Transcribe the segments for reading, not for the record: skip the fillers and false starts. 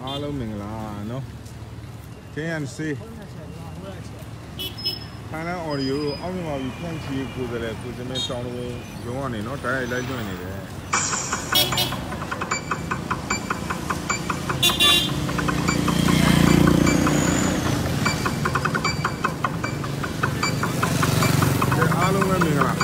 Alo mình là nó KNC Thailand audio ông mà bị khen chi của cái mình trong đúng anh nó trái lại cho này đấy alo mình là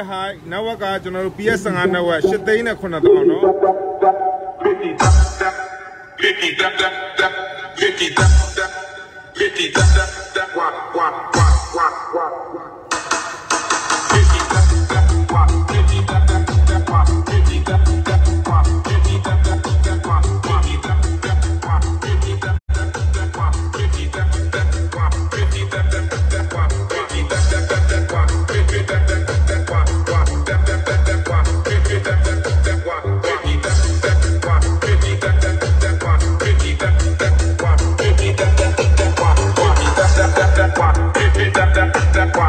Hai, Nawaka, General PS and Nawa, Shadena Conadano. That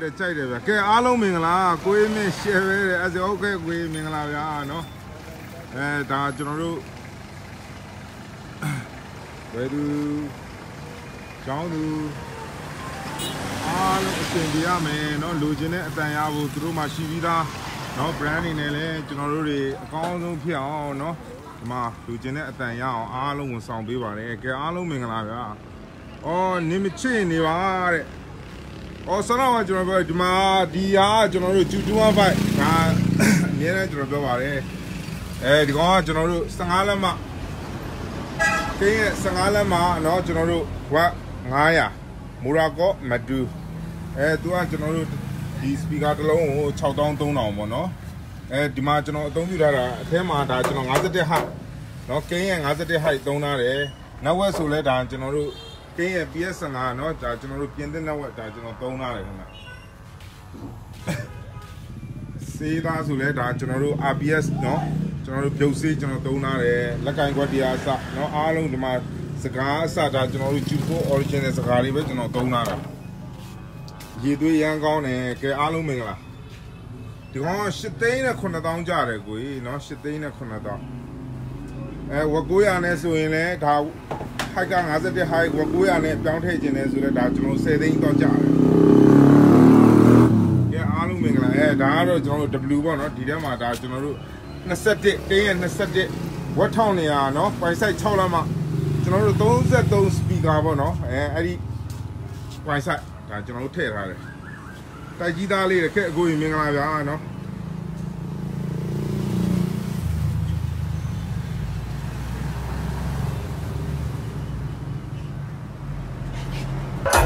တဲ့ကြိုက်တယ်ဗျာကဲအားလုံးမင်္ဂလာကိုရေးမင်း share ပဲတဲ့အဲ့ဒါဟုတ်ကဲ့ကိုရေးမင်္ဂလာဗျာနော်ဒါကျွန်တော်တို့ဘယ်သူကျောင်းသူအားလုံးအဆင်ပြေရမယ်နော်လိုချင်တဲ့အတန်ရဖို့သူတို့မှရှိပြီးသားနော် brand နေနဲ့လည်းကျွန်တော်တို့တွေအကောင်းဆုံးဖြစ်အောင်နော်ဒီမှာလိုချင်တဲ့အတန်ရအောင်အားလုံးကိုဆောင်ပေးပါတယ်ကဲအားလုံးမင်္ဂလာဗျာအော်နေမချစ်နေပါတဲ့အော်ဆရာကကျွန်တော်ပြောဒီမှာဒီဟာကျွန်တော်တို့ကျူ215ဒါအများနဲ့ကျွန်တော်ပြောပါတယ်ဒီကောင်ကကျွန်တော်တို့15လက်မကင်းရဲ့15လက်မเนาะကျွန်တော်တို့ဝက်900မူရာကောမတူသူကကျွန်တော်တို့ဒီ speaker တစ်လုံးကို6300ပေါ့เนาะဒီမှာကျွန်တော်အသုံးပြုထားတာအထဲမှာဒါကျွန်တော်51 height เนาะကင်းရဲ့51 height သုံးထားတယ်နောက်ဝက်ဆိုလဲဒါကျွန်တော်တို့ကင်းရဲ့ PS15 เนาะဒါကျွန်တော်တို့ပြင်သစ်နောက်ဝက်ဒါကျွန်တော်သုံးထားတယ်ခင်ဗျစေးသားဆိုလဲဒါကျွန်တော်တို့ RPS เนาะကျွန်တော်တို့ပြုတ်စေးကျွန်တော်သုံးထားတယ်လက်ကင်ကွက်တရားအစเนาะအားလုံးဒီမှာစကားအစဒါကျွန်တော်တို့ Juco original စကားတွေပဲကျွန်တော်သုံးထားတာရေသွေးရမ်းကောင်းတယ်ကဲအားလုံးမင်္ဂလာဒီကောင်8သိန်းနဲ့9000ကျတယ်ကိုကြီးเนาะ8သိန်းနဲ့9000ဝက်900နဲ့ဆိုရင်လည်းဒါ height က51 height ဝက်900နဲ့ပြောင်းထည့်ခြင်းလဲဆိုတော့ဒါကျွန်တော်10သိန်းတော့ကျတယ်ကဲအားလုံးမင်္ဂလာဒါကတော့ကျွန်တော်တို့ W ပေါ့เนาะဒီထဲမှာဒါကျွန်တော်တို့21တင်းရဲ့21ဝက်ထောင်နေရเนาะပိုင်ဆိုင်6လမ်းမှာကျွန်တော်တို့33 speaker ပေါ့เนาะအဲ့ဒီပိုင်ဆိုင်ဒါကျွန်တော်တို့ထည့်ထားတယ်တိုက်ကြီးသားလေးတဲ့ကဲအကိုကြီးမင်္ဂလာဗျာเนาะ